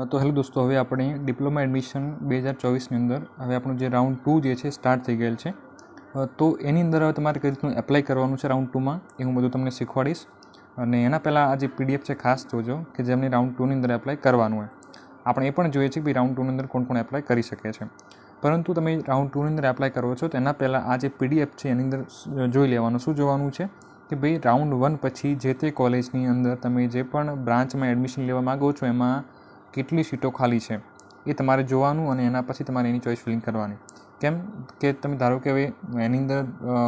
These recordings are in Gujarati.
તો હેલો દોસ્તો, હવે આપણે ડિપ્લોમા એડમિશન 2024ની અંદર હવે આપણું જે રાઉન્ડ 2 જે છે સ્ટાર્ટ થઈ ગયેલ છે. તો એની અંદર હવે તમારે કઈ રીતનું એપ્લાય કરવાનું છે રાઉન્ડ 2માં એ હું બધું તમને શીખવાડીશ. અને એના પહેલાં આ જે પીડીએફ છે ખાસ જોજો કે જેમને રાઉન્ડ 2ની અંદર એપ્લાય કરવાનું હોય. આપણે એ પણ જોઈએ છીએ કે રાઉન્ડ 2ની અંદર કોણ કોણ એપ્લાય કરી શકે છે. પરંતુ તમે રાઉન્ડ 2ની અંદર એપ્લાય કરો છો તો એના પહેલાં આ જે પીડીએફ છે એની અંદર જોઈ લેવાનું. શું જોવાનું છે કે ભાઈ રાઉન્ડ 1 પછી જે તે કોલેજની અંદર તમે જે પણ બ્રાન્ચમાં એડમિશન લેવા માગો છો એમાં કેટલી સીટો ખાલી છે એ તમારે જોવાનું અને એના પછી તમારે એની ચોઈસ ફિલિંગ કરવાની. કેમ કે તમે ધારો કે હવે એની અંદર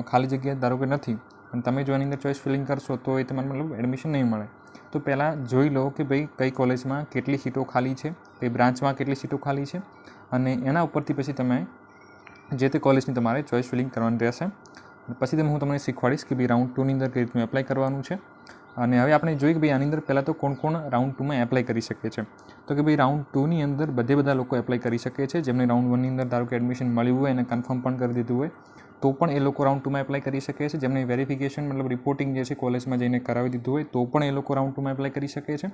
ખાલી જગ્યા ધારો કે નથી અને તમે જો એની અંદર ચોઈસ ફિલિંગ કરશો તો એ તમારે મતલબ એડમિશન નહીં મળે. તો પહેલાં જોઈ લો કે ભાઈ કઈ કોલેજમાં કેટલી સીટો ખાલી છે, કઈ બ્રાન્ચમાં કેટલી સીટો ખાલી છે અને એના ઉપરથી પછી તમે જે તે કોલેજની તમારે ચોઈસ ફિલિંગ કરવાની રહેશે. પછી હું તમને શીખવાડીશ કે ભાઈ રાઉન્ડ 2ની અંદર કઈ રીતનું એપ્લાય કરવાનું છે. અને હવે આપણે જોઈએ કે ભાઈ આની અંદર પહેલાં તો કોણ કોણ રાઉન્ડ 2માં એપ્લાય કરી શકે છે. તો કે ભાઈ રાઉન્ડ 2ની અંદર બધા લોકો એપ્લાય કરી શકે છે. જેમને રાઉન્ડ 1ની અંદર ધારો કે એડમિશન મળ્યું હોય અને કન્ફર્મ પણ કરી દીધું હોય તો પણ એ લોકો રાઉન્ડ 2માં એપ્લાય કરી શકે છે. જેમને વેરિફિકેશન મતલબ રિપોર્ટિંગ જે છે કોલેજમાં જઈને કરાવી દીધું હોય તો પણ એ લોકો રાઉન્ડ 2માં એપ્લાય કરી શકે છે.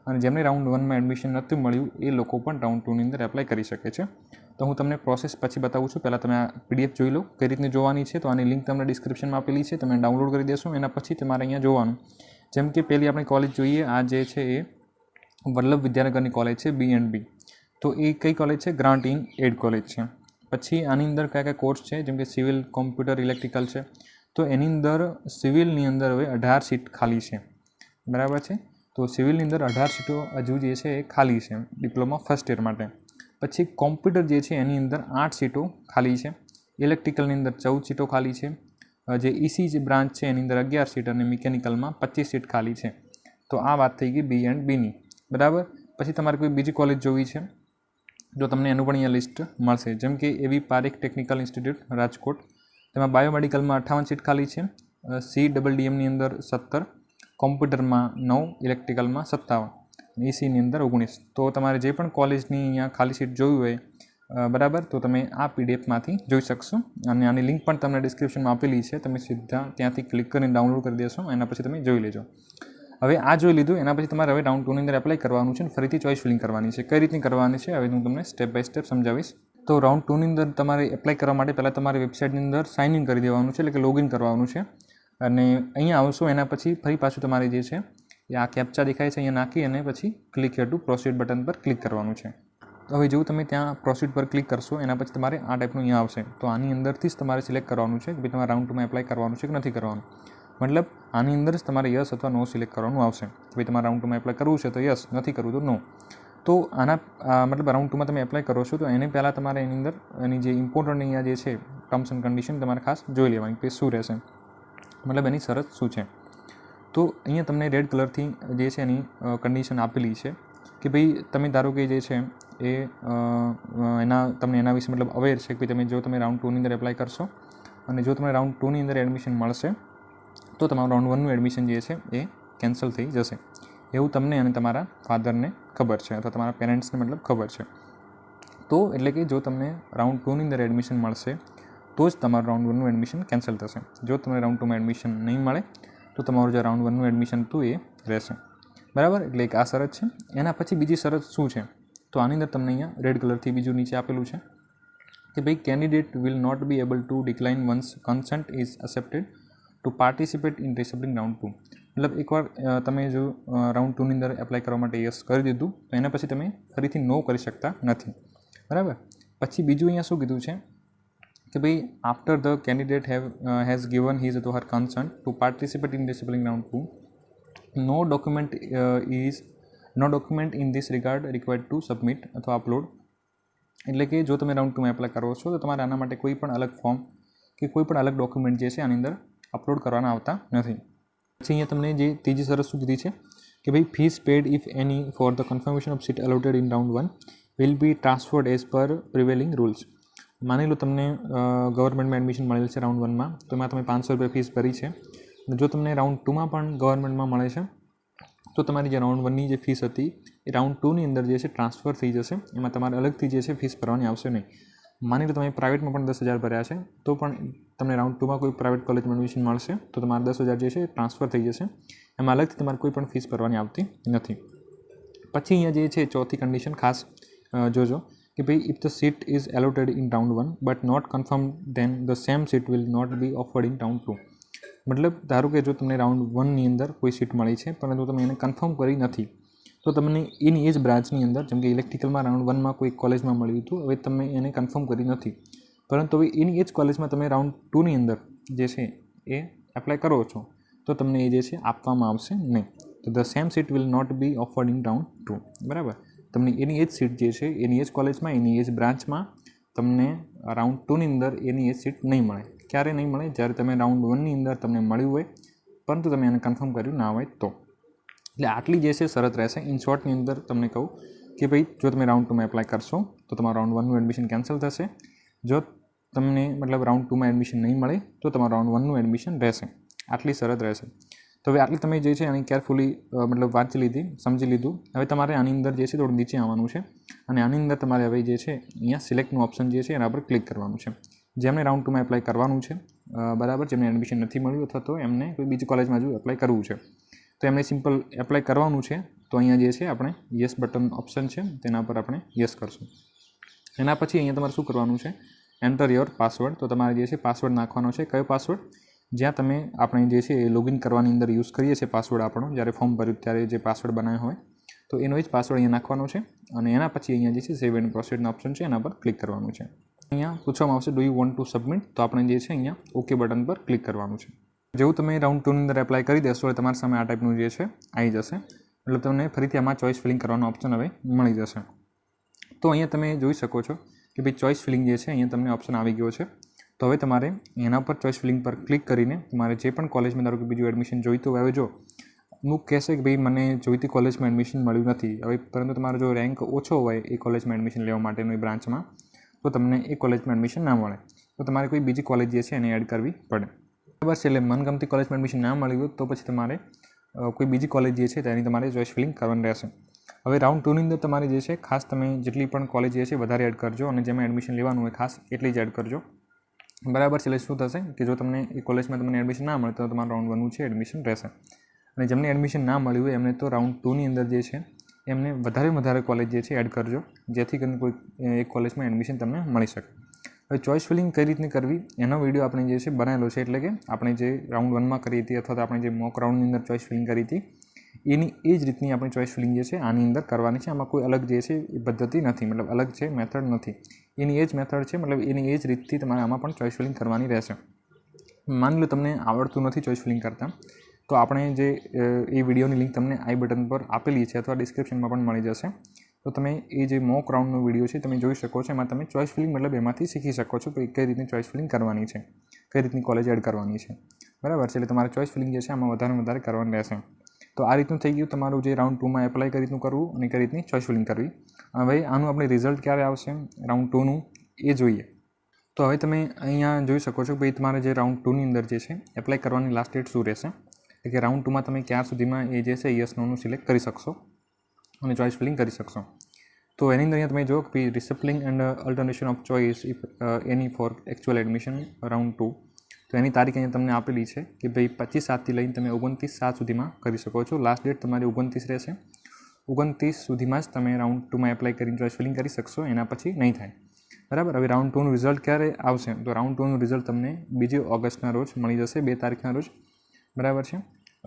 અને જેમને રાઉન્ડ 1માં એડમિશન નથી મળ્યું એ લોકો પણ રાઉન્ડ 2ની અંદર એપ્લાય કરી શકે છે. તો હું તમને પ્રોસેસ પછી બતાવું છું. પહેલાં તમે આ પીડીએફ જોઈ લો કઈ રીતની જોવાની છે. તો આની લિંક તમને ડિસ્ક્રિપ્શનમાં આપેલી છે, તમે ડાઉનલોડ કરી દેશો. એના પછી તમારે અહીંયા જોવાનું. જેમ કે પહેલી આપણે કોલેજ જોઈએ, આ જે છે એ વલ્લભ વિદ્યાનગરની કોલેજ છે B&B. તો એ કઈ કોલેજ છે? ગ્રાન્ટ ઇન એડ કોલેજ છે. પછી આની અંદર કયા કોર્સ છે જેમ કે સિવિલ, કોમ્પ્યુટર, ઇલેક્ટ્રિકલ છે. તો એની અંદર સિવિલની અંદર હવે 18 સીટ ખાલી છે, બરાબર છે. તો સિવિલની અંદર 18 સીટો હજુ જે છે એ ખાલી છે ડિપ્લોમા ફર્સ્ટ યર માટે. પછી કોમ્પ્યુટર જે છે એની અંદર 8 સીટો ખાલી છે. ઇલેક્ટ્રિકલની અંદર 14 સીટો ખાલી છે. જે EC જે બ્રાન્ચ છે એની અંદર 11 સીટ અને મિકેનિકલમાં 25 સીટ ખાલી છે. તો આ વાત થઈ ગઈ B&Bની, બરાબર. પછી તમારે કોઈ બીજી કોલેજ જોવી છે જો તમને એનું પણ અહીંયા લિસ્ટ મળશે. જેમ કે એવી પારેખ ટેકનિકલ ઇન્સ્ટિટ્યૂટ રાજકોટ, તેમાં બાયોમેડિકલમાં 58 સીટ ખાલી છે. CDDMની અંદર 17, કોમ્પ્યુટરમાં 9, ઇલેક્ટ્રિકલમાં 57, ECની અંદર 19. તો તમારે જે પણ કોલેજની અહીંયા ખાલી સીટ જોવી હોય બરાબર તો તમે આ પીડીએફમાંથી જોઈ શકશો. અને આની લિંક પણ તમને ડિસ્ક્રિપ્શનમાં આપેલી છે, તમે સીધા ત્યાંથી ક્લિક કરીને ડાઉનલોડ કરી દેશો. એના પછી તમે જોઈ લેજો. હવે આ જોઈ લીધું, એના પછી તમારે હવે રાઉન્ડ 2ની અંદર એપ્લાય કરવાનું છે અને ફરીથી ચોઈસ ફિલિંગ કરવાની છે. કઈ રીતની કરવાની છે હવે હું તમને સ્ટેપ બાય સ્ટેપ સમજાવીશ. તો રાઉન્ડ 2ની અંદર તમારે એપ્લાય કરવા માટે પહેલાં તમારે વેબસાઇટની અંદર સાઇન ઇન કરી દેવાનું છે, એટલે કે લોગિન કરવાનું છે. અને અહીંયા આવશો એના પછી ફરી પાછું તમારે જે છે એ આ કેપ્ચા દેખાય છે અહીંયા નાખી અને પછી click here two proceed button પર ક્લિક કરવાનું છે. તો હવે જો તમે ત્યાં પ્રોસીડ પર ક્લિક કરશો એના પછી તમારે આ ટાઈપનું અહીંયા આવશે. તો આની અંદરથી જ તમારે સિલેક્ટ કરવાનું છે કે ભાઈ તમારે રાઉન્ડ 2માં એપ્લાય કરવાનું છે કે નથી કરવાનું. મતલબ આની અંદર જ તમારે યસ અથવા નો સિલેક્ટ કરવાનું આવશે. ભાઈ તમારે રાઉન્ડ 2માં એપ્લાય કરવું છે તો યસ, નથી કરવું તો નો. તો આના મતલબ રાઉન્ડ 2માં તમે એપ્લાય કરો છો તો એને પહેલાં તમારે એની અંદર એની જે ઇમ્પોર્ટન્ટ અહીંયા જે છે ટર્મ્સ એન્ડ કન્ડિશન તમારે ખાસ જોઈ લેવાની કે શું રહેશે, મતલબ એની શરત શું છે. તો અહીંયા તમને રેડ કલરથી જે છે એની કન્ડિશન આપેલી છે કે ભાઈ તમે ધારો કે જે છે એ તમને એના વિશે મતલબ અવેર છે કે તમે રાઉન્ડ 2ની અંદર એપ્લાય કરશો અને જો તમને રાઉન્ડ 2ની અંદર એડમિશન મળશે તો તમારું રાઉન્ડ 1નું એડમિશન જે છે એ કેન્સલ થઈ જશે. એવું તમને અને તમારા ફાધરને ખબર છે અથવા તમારા પેરેન્ટ્સને મતલબ ખબર છે. તો એટલે કે જો તમને રાઉન્ડ 2ની અંદર એડમિશન મળશે તો જ તમારું રાઉન્ડ 1નું એડમિશન કેન્સલ થશે. જો તમને રાઉન્ડ 2માં એડમિશન નહીં મળે તો તમારું જે રાઉન્ડ 1નું એડમિશન હતું એ રહેશે, બરાબર. એટલે એક આ શરત છે. એના પછી બીજી શરત શું છે તો આની અંદર તમને અહીંયા રેડ કલરથી બીજું નીચે આપેલું છે કે ભાઈ candidate will not be able to decline once consent is accepted to participate in resampling round 2. મતલબ એકવાર તમે જો રાઉન્ડ 2ની અંદર એપ્લાય કરવા માટે યસ કરી દીધું તો એના પછી તમે ફરીથી નો કરી શકતા નથી, બરાબર. પછી બીજું અહીંયા શું કીધું છે કે ભાઈ after the candidate has given his અથવા her consent to participate in resampling round 2, no document in this regard required to submit અથવા અપલોડ. એટલે કે જો તમે રાઉન્ડ 2માં એપ્લાય કરો છો તો તમારે આના માટે કોઈ પણ અલગ ફોર્મ કે કોઈ પણ અલગ ડોક્યુમેન્ટ જે છે આની અંદર અપલોડ કરવાના આવતા નથી. પછી અહીંયા તમને જે ત્રીજી શરત શું કીધી છે કે ભાઈ fees paid if any for the confirmation of seat allotted in round 1 will be transferred as per prevailing rules. માની લો તમને ગવર્મેન્ટમાં એડમિશન મળેલ છે રાઉન્ડ 1માં તો એમાં તમે 500 રૂપિયા ફીસ ભરી છે અને જો તમને રાઉન્ડ 2માં પણ ગવર્મેન્ટમાં મળે છે તો તમારી જે રાઉન્ડ 1ની જે ફીસ હતી એ રાઉન્ડ 2ની અંદર જે છે ટ્રાન્સફર થઈ જશે. એમાં તમારે અલગથી જે છે ફીસ ભરવાની આવશે નહીં. માની લો તમે પ્રાઇવેટમાં પણ 10,000 ભર્યા છે તો પણ તમને રાઉન્ડ 2માં કોઈ પ્રાઇવેટ કોલેજમાં એડમિશન મળશે તો તમારે 10,000 જે છે ટ્રાન્સફર થઈ જશે. એમાં અલગથી તમારે કોઈ પણ ફીસ ભરવાની આવતી નથી. પછી અહીંયા જે છે ચોથી કન્ડિશન ખાસ જોજો કે ભાઈ if the seat is allotted in round 1 but not confirm then the same seat will not be offered in round 2. મતલબ ધારો કે જો તમને રાઉન્ડ 1ની અંદર કોઈ સીટ મળી છે પરંતુ તમે એને કન્ફર્મ કરી નથી, તો તમને એની એ જ બ્રાન્ચની અંદર, જેમ કે ઇલેક્ટ્રિકલમાં રાઉન્ડ 1માં કોઈ કોલેજમાં મળ્યું હતું, હવે તમે એને કન્ફર્મ કરી નથી, પરંતુ હવે એની એ જ કોલેજમાં તમે રાઉન્ડ 2ની અંદર જે છે એ એપ્લાય કરો છો, તો તમને એ જે છે આપવામાં આવશે નહીં. તો the same seat will not be offered in round 2. બરાબર, તમને એની એ જ સીટ જે છે એની એ જ કોલેજમાં એની એ જ બ્રાન્ચમાં તમને રાઉન્ડ 2ની અંદર એની એ જ સીટ નહીં મળે. ક્યારે નહીં મળે? જ્યારે તમે રાઉન્ડ 1ની અંદર તમને મળ્યું હોય પરંતુ તમે એને કન્ફર્મ કર્યું ના હોય તો. એટલે આટલી જે છે શરત રહેશે. ઇન શોર્ટની અંદર તમને કહું કે ભાઈ જો તમે રાઉન્ડ 2માં એપ્લાય કરશો તો તમારું રાઉન્ડ 1નું એડમિશન કેન્સલ થશે. જો તમને મતલબ રાઉન્ડ 2માં એડમિશન નહીં મળે તો તમારું રાઉન્ડ 1નું એડમિશન રહેશે. આટલી શરત રહેશે. તો હવે આટલી તમે જે છે આની કેરફુલી મતલબ વાંચી લીધી, સમજી લીધું. હવે તમારે આની અંદર જે છે થોડું નીચે આવવાનું છે અને આની અંદર તમારે હવે જે છે અહીંયા સિલેક્ટનું ઓપ્શન જે છે એના પર ક્લિક કરવાનું છે. જેમને રાઉન્ડ 2માં એપ્લાય કરવાનું છે, બરાબર, જેમને એડમિશન નથી મળ્યું અથવા તો એમને કોઈ બીજી કોલેજમાં જો એપ્લાય કરવું છે, તો એમને સિમ્પલ એપ્લાય કરવાનું છે. તો અહીંયા જે છે આપણે યસ બટન ઓપ્શન છે તેના પર આપણે યસ કરશું. એના પછી અહીંયા તમારે શું કરવાનું છે? Enter your password. તો તમારે જે છે પાસવર્ડ નાખવાનો છે. કયો પાસવર્ડ? જ્યાં તમે આપણે જે છે એ લોગિન કરવાની અંદર યુઝ કરીએ છીએ પાસવર્ડ આપણો, જ્યારે ફોર્મ ભર્યું ત્યારે જે પાસવર્ડ બનાવ્યો હોય, તો એનો જ પાસવર્ડ અહીંયા નાખવાનો છે. અને એના પછી અહીંયા જે છે સેવ એન્ડ પ્રોસીડના ઓપ્શન છે એના પર ક્લિક કરવાનું છે. અહીંયા પૂછવામાં આવશે do you want to submit, તો આપણે જે છે અહીંયા ઓકે બટન પર ક્લિક કરવાનું છે. જેવું તમે રાઉન્ડ 2ની અંદર એપ્લાય કરી દેશો એટલે તમારી સામે આ ટાઈપનું જે છે આવી જશે. એટલે તમને ફરીથી આમાં ચોઇસ ફિલિંગ કરવાનો ઓપ્શન હવે મળી જશે. તો અહીંયા તમે જોઈ શકો છો કે ભાઈ ચોઇસ ફિલિંગ જે છે અહીંયા તમને ઓપ્શન આવી ગયો છે. તો હવે તમારે એના પર ચોઇસ ફિલિંગ પર ક્લિક કરીને તમારે જે પણ કોલેજમાં ધારો કે બીજું એડમિશન જોઈતું હોય, હવે જો અમુક કહેશે કે ભાઈ મને જોઈતી કોલેજમાં એડમિશન મળ્યું નથી, હવે પરંતુ તમારો જો રેન્ક ઓછો હોય એ કોલેજમાં એડમિશન લેવા માટેનો એ બ્રાન્ચમાં, તો તમને એ કોલેજમાં એડમિશન ના મળે, તો તમારે કોઈ બીજી કોલેજ જે છે એને એડ કરવી પડે. બરાબર છે. એટલે મનગમતી કોલેજમાં એડમિશન ના મળ્યું હોય તો પછી તમારે કોઈ બીજી કોલેજ જે છે તેની તમારે ચોઇસ ફિલિંગ કરવાની રહેશે. હવે રાઉન્ડ 2ની અંદર તમારે જે છે ખાસ તમે જેટલી પણ કોલેજ જે છે વધારે એડ કરજો અને જેમાં એડમિશન લેવાનું હોય ખાસ એટલી જ એડ કરજો. બરાબર છે. એટલે શું થશે કે જો તમને એ કોલેજમાં તમને એડમિશન ના મળે તો તમારું રાઉન્ડ 1નું છે એડમિશન રહેશે. અને જેમને એડમિશન ના મળ્યું હોય એમને તો રાઉન્ડ 2ની અંદર જે છે એમને વધારે કોલેજ જે છે એડ કરજો, જેથી કરીને કોઈ એક કોલેજમાં એડમિશન તમને મળી શકે. હવે ચોઇસ ફિલિંગ કઈ રીતની કરવી એનો વિડીયો આપણે જે છે બનાવેલો છે. એટલે કે આપણે જે રાઉન્ડ 1માં કરી હતી અથવા તો આપણે જે મોક રાઉન્ડની અંદર ચોઇસ ફિલિંગ કરી હતી એની એ જ રીતની આપણી ચોઇસ ફિલિંગ જે છે આની અંદર કરવાની છે. આમાં કોઈ અલગ જે છે એ પદ્ધતિ નથી, મતલબ અલગ છે મેથડ નથી, એની એ જ મેથડ છે, મતલબ એની એ જ રીતથી તમારે આમાં પણ ચોઇસ ફિલિંગ કરવાની રહેશે. માની લો તમને આવડતું નથી ચોઇસ ફિલિંગ કરતાં, તો આપણે જે એ વિડીયોની લિંક તમને આઈ બટન પર આપેલી છે અથવા ડિસ્ક્રિપ્શનમાં પણ મળી જશે. તો તમે એ જે મોક રાઉન્ડનો વિડીયો છે તમે જોઈ શકો છો. એમાં તમે ચોઇસ ફિલિંગ મતલબ એમાંથી શીખી શકો છો કે કઈ રીતની ચોઇસ ફિલિંગ કરવાની છે, કઈ રીતની કોલેજ એડ કરવાની છે. બરાબર છે. એટલે તમારે ચોઇસ ફિલિંગ જે છે આમાં વધારે કરવાની રહેશે. તો આ રીતનું થઈ ગયું તમારું જે રાઉન્ડ 2માં એપ્લાય કઈ રીતનું કરવું અને કઈ રીતની ચોઇસ ફિલિંગ કરવી. હવે આનું આપણે રિઝલ્ટ ક્યારે આવશે રાઉન્ડ 2નું એ જોઈએ. તો હવે તમે અહીંયા જોઈ શકો છો કે ભાઈ તમારે જે રાઉન્ડ 2ની અંદર જે છે એપ્લાય કરવાની લાસ્ટ ડેટ શું રહેશે, એટલે કે રાઉન્ડ 2માં તમે ક્યાં સુધીમાં એ જે છે યસ નોનું સિલેક્ટ કરી શકશો અને ચોઇસ ફિલિંગ કરી શકશો. તો એની અંદર અહીંયા તમે જો કે ભાઈ resampling and alternation of choice if any for actual admission round 2, તો એની તારીખ અહીંયા તમને આપેલી છે કે ભાઈ 25/7થી લઈને તમે 29/7 સુધીમાં કરી શકો છો. લાસ્ટ ડેટ તમારી 29 રહેશે. 29 સુધીમાં જ તમે રાઉન્ડ 2માં એપ્લાય કરીને ચોઇસ ફિલિંગ કરી શકશો, એના પછી નહીં થાય. બરાબર. હવે રાઉન્ડ 2નું રિઝલ્ટ ક્યારે આવશે? તો રાઉન્ડ 2નું રિઝલ્ટ તમને 2 ઓગસ્ટના રોજ મળી જશે, 2 તારીખના રોજ. બરાબર છે.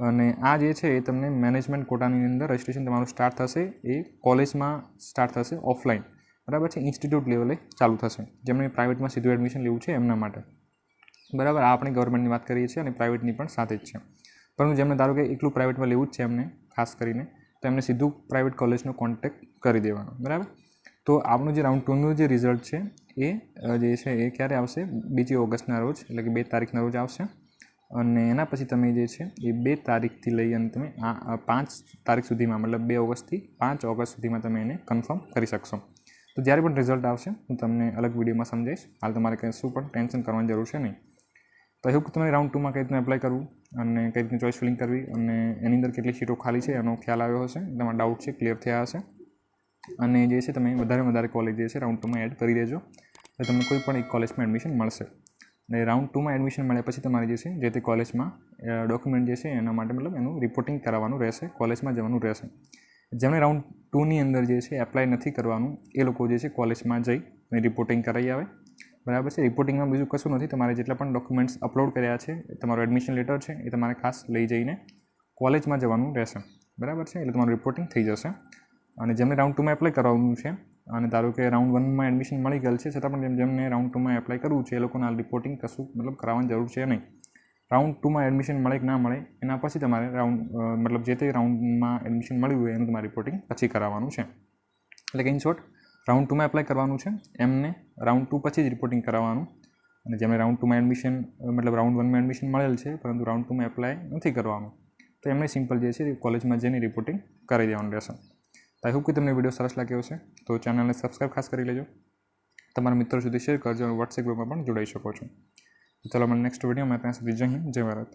અને આ જે છે એ તમને મેનેજમેન્ટ કોટાની અંદર રજિસ્ટ્રેશન તમારું સ્ટાર્ટ થશે, એ કોલેજમાં સ્ટાર્ટ થશે ઓફલાઈન. બરાબર છે. ઇન્સ્ટિટ્યૂટ લેવલે ચાલુ થશે. જેમને પ્રાઇવેટમાં સીધું એડમિશન લેવું છે એમના માટે. બરાબર. આ આપણે ગવર્મેન્ટની વાત કરીએ છીએ અને પ્રાઇવેટની પણ સાથે જ છે. પરંતુ જેમને ધારો કે એકલું પ્રાઇવેટમાં લેવું જ છે એમને ખાસ કરીને, તો એમને સીધું પ્રાઇવેટ કોલેજનો કોન્ટેક્ટ કરી દેવાનો. બરાબર. તો આપણું જે રાઉન્ડ 2નું જે રિઝલ્ટ છે એ જે છે એ ક્યારે આવશે? 2 ઓગસ્ટના રોજ, એટલે કે 2 તારીખના રોજ આવશે. અને એના પછી તમે જે છે એ 2 તારીખથી લઈ અને તમે 5 તારીખ સુધીમાં, મતલબ 2 ઓગસ્ટથી 5 ઓગસ્ટ સુધીમાં તમે એને કન્ફર્મ કરી શકશો. તો જ્યારે પણ રિઝલ્ટ આવશે હું તમને અલગ વિડીયોમાં સમજાવીશ. હાલ તમારે કંઈ શું પણ ટેન્શન કરવાની જરૂર છે નહીં. તો એવું કે તમે રાઉન્ડ 2માં કઈ રીતનું એપ્લાય કરવું અને કઈ રીતની ચોઇસ ફિલિંગ કરવી અને એની અંદર કેટલી સીટો ખાલી છે એનો ખ્યાલ આવ્યો હશે, તમારા ડાઉટ છે ક્લિયર થયા હશે. અને જે છે તમે વધારે કોલેજ જે છે રાઉન્ડ 2માં એડ કરી દેજો, તો તમને કોઈ પણ એક કોલેજમાં એડમિશન મળશે. અને રાઉન્ડ 2માં એડમિશન મળ્યા પછી તમારે જે છે જે તે કોલેજમાં ડોક્યુમેન્ટ જે છે એના માટે મતલબ એનું રિપોર્ટિંગ કરાવવાનું રહેશે, કોલેજમાં જવાનું રહેશે. જેમણે રાઉન્ડ 2ની અંદર જે છે એપ્લાય નથી કરવાનું એ લોકો જે છે કોલેજમાં જઈ અને રિપોર્ટિંગ કરાવી આવે, બરાબર છે. રિપોર્ટિંગમાં બીજું કશું નથી, તમારે જેટલા પણ ડોક્યુમેન્ટ્સ અપલોડ કર્યા છે, તમારું એડમિશન લેટર છે એ તમારે ખાસ લઈ જઈને કોલેજમાં જવાનું રહેશે, બરાબર છે. એટલે તમારું રિપોર્ટિંગ થઈ જશે. અને જેમને રાઉન્ડ 2માં એપ્લાય કરવાનું છે અને ધારો કે રાઉન્ડ 1માં એડમિશન મળી ગયેલ છે, છતાં પણ જેમને રાઉન્ડ 2માં એપ્લાય કરવું છે એ લોકોને હાલ રિપોર્ટિંગ કશું કરાવવાની જરૂર છે નહીં. રાઉન્ડ 2માં એડમિશન મળે કે ના મળે એના પછી તમારે જે તે રાઉન્ડમાં એડમિશન મળ્યું હોય એનું તમારે રિપોર્ટિંગ પછી કરાવવાનું છે. એટલે કે ઇન શોર્ટ, રાઉન્ડ 2માં એપ્લાય કરવાનું છે એમને રાઉન્ડ 2 પછી જ રિપોર્ટિંગ કરાવવાનું, અને જેમને રાઉન્ડ 2માં એડમિશન રાઉન્ડ 1માં એડમિશન મળેલ છે પરંતુ રાઉન્ડ 2માં એપ્લાય નથી કરવાનું, તો એમને સિમ્પલ જે છે કોલેજમાં જઈને રિપોર્ટિંગ કરી દેવાનું રહેશે. તો આઈ હોપ કે તમને વિડીયો સરસ લાગ્યો હશે. તો ચેનલને સબસ્ક્રાઈબ ખાસ કરી લેજો, તમારા મિત્રો સુધી શેર કરજો અને વોટ્સએપ ગ્રુપમાં પણ જોડાઈ શકો છો. ચાલો મને નેક્સ્ટ વિડીયોમાં, ત્યાં સુધી જય હિન્દ, જય ભારત.